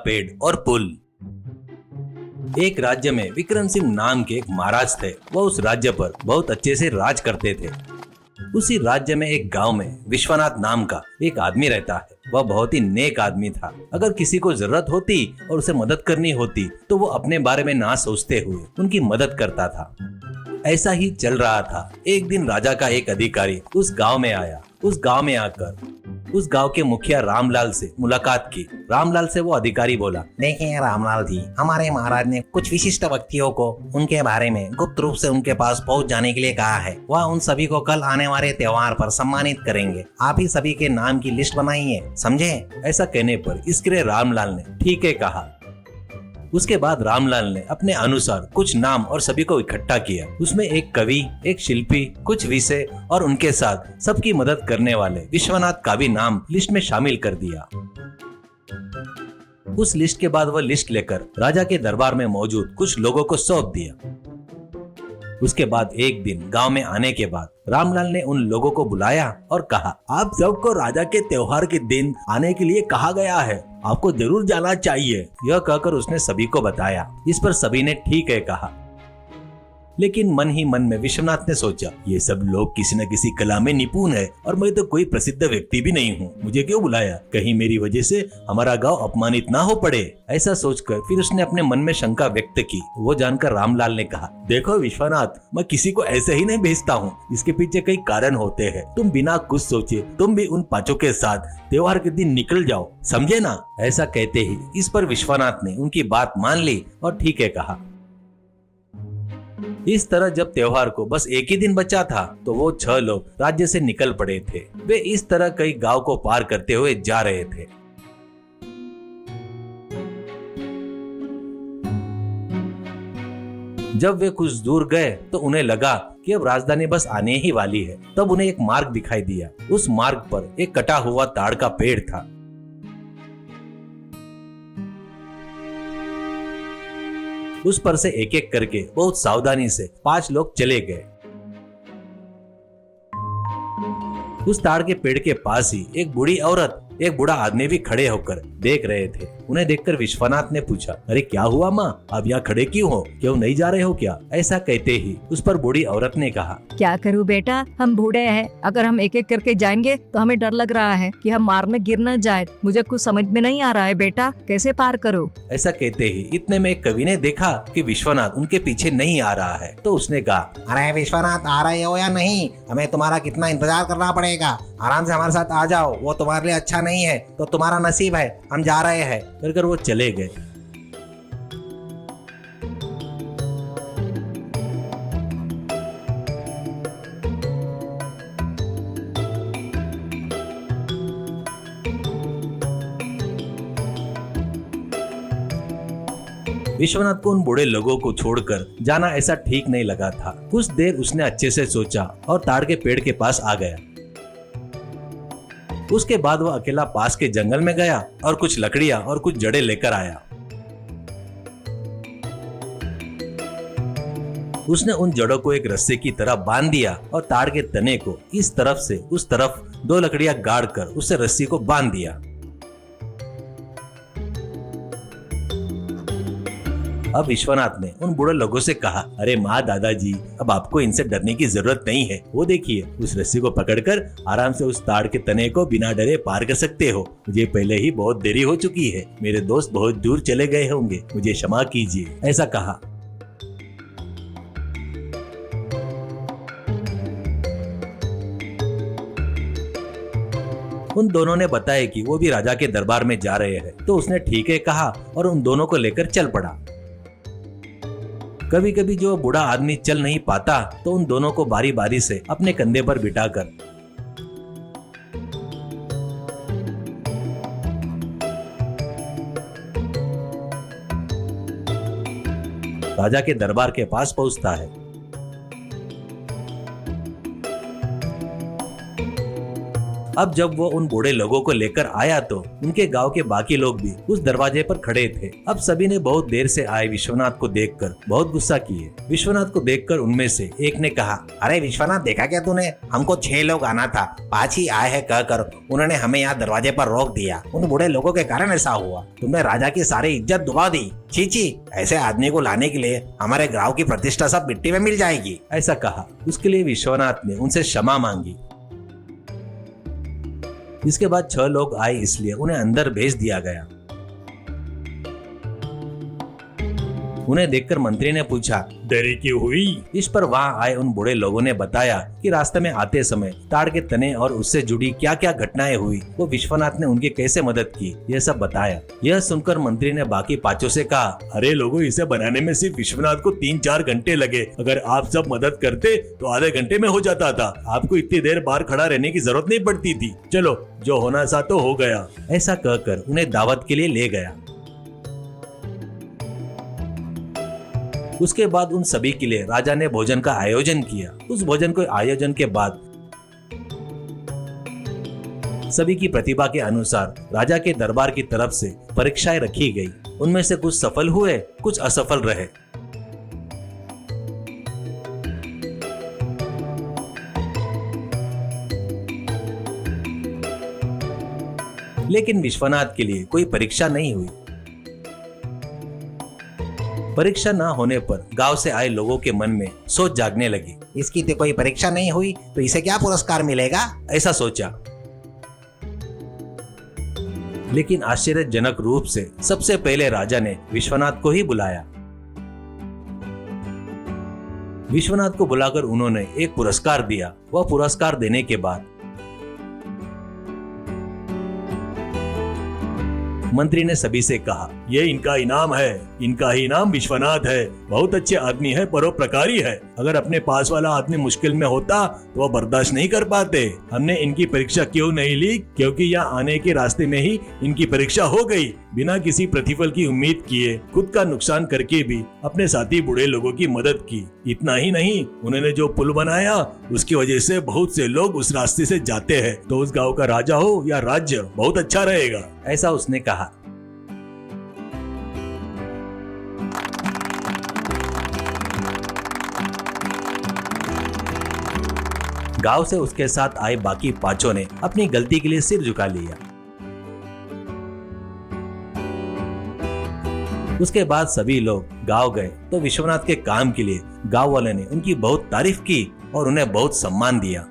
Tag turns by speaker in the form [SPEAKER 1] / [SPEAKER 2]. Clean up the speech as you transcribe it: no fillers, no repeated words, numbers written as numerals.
[SPEAKER 1] पेड़ और पुल। एक राज्य में विक्रम सिंह नाम के एक महाराज थे। वह उस राज्य पर बहुत अच्छे से राज करते थे। उसी राज्य में एक गांव में विश्वनाथ नाम का एक आदमी रहता है। वह बहुत ही नेक आदमी था। अगर किसी को जरूरत होती और उसे मदद करनी होती तो वो अपने बारे में ना सोचते हुए उनकी मदद करता था। ऐसा ही चल रहा था। एक दिन राजा का एक अधिकारी उस गांव में आया। उस गांव में आकर उस गांव के मुखिया रामलाल से मुलाकात की। रामलाल से वो अधिकारी बोला,
[SPEAKER 2] देखिए रामलाल जी, हमारे महाराज ने कुछ विशिष्ट व्यक्तियों को उनके बारे में गुप्त रूप से उनके पास पहुंच जाने के लिए कहा है। वह उन सभी को कल आने वाले त्योहार पर सम्मानित करेंगे। आप ही सभी के नाम की लिस्ट बनाइए, समझे?
[SPEAKER 1] ऐसा कहने पर इसके रामलाल ने ठीक है कहा। उसके बाद रामलाल ने अपने अनुसार कुछ नाम और सभी को इकट्ठा किया। उसमें एक कवि, एक शिल्पी, कुछ विषय और उनके साथ सबकी मदद करने वाले विश्वनाथ का भी नाम लिस्ट में शामिल कर दिया। उस लिस्ट के बाद वह लिस्ट लेकर राजा के दरबार में मौजूद कुछ लोगों को सौंप दिया। उसके बाद एक दिन गांव में आने के बाद रामलाल ने उन लोगों को बुलाया और कहा, आप सबको राजा के त्योहार के दिन आने के लिए कहा गया है, आपको जरूर जाना चाहिए। यह कहकर उसने सभी को बताया। इस पर सभी ने ठीक है कहा। लेकिन मन ही मन में विश्वनाथ ने सोचा, ये सब लोग किसी न किसी कला में निपुण है और मैं तो कोई प्रसिद्ध व्यक्ति भी नहीं हूँ, मुझे क्यों बुलाया? कहीं मेरी वजह से हमारा गांव अपमानित ना हो पड़े। ऐसा सोचकर फिर उसने अपने मन में शंका व्यक्त की। वो जानकर रामलाल ने कहा, देखो विश्वनाथ, मैं किसी को ऐसे ही नहीं भेजता हूँ, इसके पीछे कई कारण होते हैं। तुम बिना कुछ सोचे तुम भी उन पांचों के साथ त्योहार के दिन निकल जाओ, समझे ना? ऐसा कहते ही इस पर विश्वनाथ ने उनकी बात मान ली और ठीक है कहा। इस तरह जब त्योहार को बस एक ही दिन बचा था तो वो 6 लोग राज्य से निकल पड़े थे। वे इस तरह कई गांव को पार करते हुए जा रहे थे। जब वे कुछ दूर गए तो उन्हें लगा कि अब राजधानी बस आने ही वाली है। तब उन्हें एक मार्ग दिखाई दिया। उस मार्ग पर एक कटा हुआ ताड़ का पेड़ था। उस पर से एक एक करके बहुत सावधानी से 5 लोग चले गए। उस ताड़ के पेड़ के पास ही एक बूढ़ी औरत, एक बूढ़ा आदमी भी खड़े होकर देख रहे थे। उन्हें देखकर विश्वनाथ ने पूछा, अरे क्या हुआ माँ, आप यहाँ खड़े क्यों हो? क्यों नहीं जा रहे हो क्या? ऐसा कहते ही उस पर बूढ़ी औरत ने कहा,
[SPEAKER 3] क्या करूँ बेटा, हम बूढ़े हैं। अगर हम एक एक करके जाएंगे तो हमें डर लग रहा है कि हम मार में गिर न जाए। मुझे कुछ समझ में नहीं आ रहा है बेटा, कैसे पार करूँ?
[SPEAKER 1] ऐसा कहते ही इतने में एक कवि ने देखा कि विश्वनाथ उनके पीछे नहीं आ रहा है तो उसने कहा,
[SPEAKER 2] अरे विश्वनाथ, आ रहे हो या नहीं? हमें तुम्हारा कितना इंतजार करना पड़ेगा। आराम से हमारे साथ आ जाओ, वो तुम्हारे लिए अच्छा नहीं है तो तुम्हारा नसीब है, हम जा रहे हैं।
[SPEAKER 1] कहकर वो चले गए। विश्वनाथ को उन बूढ़े लोगों को छोड़कर जाना ऐसा ठीक नहीं लगा था। कुछ देर उसने अच्छे से सोचा और ताड़ के पेड़ के पास आ गया। उसके बाद वह अकेला पास के जंगल में गया और कुछ लकड़ियां और कुछ जड़ें लेकर आया। उसने उन जड़ों को एक रस्से की तरह बांध दिया और ताड़ के तने को इस तरफ से उस तरफ 2 लकड़ियां गाड़कर उससे रस्सी को बांध दिया। अब विश्वनाथ ने उन बूढ़े लोगों से कहा, अरे माँ, दादाजी, अब आपको इनसे डरने की जरूरत नहीं है। वो देखिए, उस रस्सी को पकड़कर आराम से उस ताड़ के तने को बिना डरे पार कर सकते हो। मुझे पहले ही बहुत देरी हो चुकी है, मेरे दोस्त बहुत दूर चले गए होंगे, मुझे क्षमा कीजिए। ऐसा कहा। उन दोनों ने बताया कि वो भी राजा के दरबार में जा रहे हैं तो उसने ठीक है कहा और उन दोनों को लेकर चल पड़ा। कभी कभी जो बूढ़ा आदमी चल नहीं पाता तो उन दोनों को बारी बारी से अपने कंधे पर बिठाकर राजा के दरबार के पास पहुंचता है। अब जब वो उन बूढ़े लोगों को लेकर आया तो उनके गांव के बाकी लोग भी उस दरवाजे पर खड़े थे। अब सभी ने बहुत देर से आए विश्वनाथ को देखकर बहुत गुस्सा किए। विश्वनाथ को देखकर उनमें से एक ने कहा,
[SPEAKER 2] अरे विश्वनाथ, देखा क्या तूने? हमको 6 लोग आना था, 5 ही आए हैं कहकर उन्होंने हमें यहाँ दरवाजे पर रोक दिया। उन बूढ़े लोगों के कारण ऐसा हुआ। तुमने राजा की सारी इज्जत डुबा दी। चीची, ऐसे आदमी को लाने के लिए हमारे गाँव की प्रतिष्ठा सब मिट्टी में मिल जाएगी।
[SPEAKER 1] ऐसा कहा। उसके लिए विश्वनाथ ने उनसे क्षमा मांगी। इसके बाद 6 लोग आए, इसलिए उन्हें अंदर भेज दिया गया। उन्हें देखकर मंत्री ने पूछा, देरी क्यों हुई? इस पर वहां आए उन बूढ़े लोगों ने बताया कि रास्ते में आते समय ताड़ के तने और उससे जुड़ी क्या क्या घटनाएं हुई, वो विश्वनाथ ने उनकी कैसे मदद की, यह सब बताया। यह सुनकर मंत्री ने बाकी 5 से कहा, अरे लोगों, इसे बनाने में सिर्फ विश्वनाथ को 3-4 घंटे लगे। अगर आप सब मदद करते तो आधे घंटे में हो जाता था। आपको इतनी देर बाहर खड़ा रहने की जरूरत नहीं पड़ती थी। चलो, जो होना था तो हो गया। ऐसा कहकर उन्हें दावत के लिए ले गया। उसके बाद उन सभी के लिए राजा ने भोजन का आयोजन किया। उस भोजन के आयोजन के बाद सभी की प्रतिभा के अनुसार राजा के दरबार की तरफ से परीक्षाएं रखी गई। उनमें से कुछ सफल हुए, कुछ असफल रहे। लेकिन विश्वनाथ के लिए कोई परीक्षा नहीं हुई। परीक्षा न होने पर गांव से आए लोगों के मन में सोच जागने लगी।
[SPEAKER 2] इसकी तो कोई परीक्षा नहीं हुई तो इसे क्या पुरस्कार मिलेगा?
[SPEAKER 1] ऐसा सोचा। लेकिन आश्चर्यजनक रूप से सबसे पहले राजा ने विश्वनाथ को ही बुलाया। विश्वनाथ को बुलाकर उन्होंने एक पुरस्कार दिया। वह पुरस्कार देने के बाद मंत्री ने सभी से कहा, ये इनका इनाम है। इनका ही नाम विश्वनाथ है। बहुत अच्छे आदमी है, परोपकारी है। अगर अपने पास वाला आदमी मुश्किल में होता तो वह बर्दाश्त नहीं कर पाते। हमने इनकी परीक्षा क्यों नहीं ली? क्योंकि यहाँ आने के रास्ते में ही इनकी परीक्षा हो गई। बिना किसी प्रतिफल की उम्मीद किए, खुद का नुकसान करके भी अपने साथी बूढ़े लोगों की मदद की। इतना ही नहीं, उन्होंने जो पुल बनाया उसकी वजह से बहुत से लोग उस रास्ते से जाते हैं। तो उस गाँव का राजा हो या राज्य, बहुत अच्छा रहेगा। ऐसा उसने कहा। गांव से उसके साथ आए बाकी 5 ने अपनी गलती के लिए सिर झुका लिया। उसके बाद सभी लोग गांव गए तो विश्वनाथ के काम के लिए गांव वालों ने उनकी बहुत तारीफ की और उन्हें बहुत सम्मान दिया।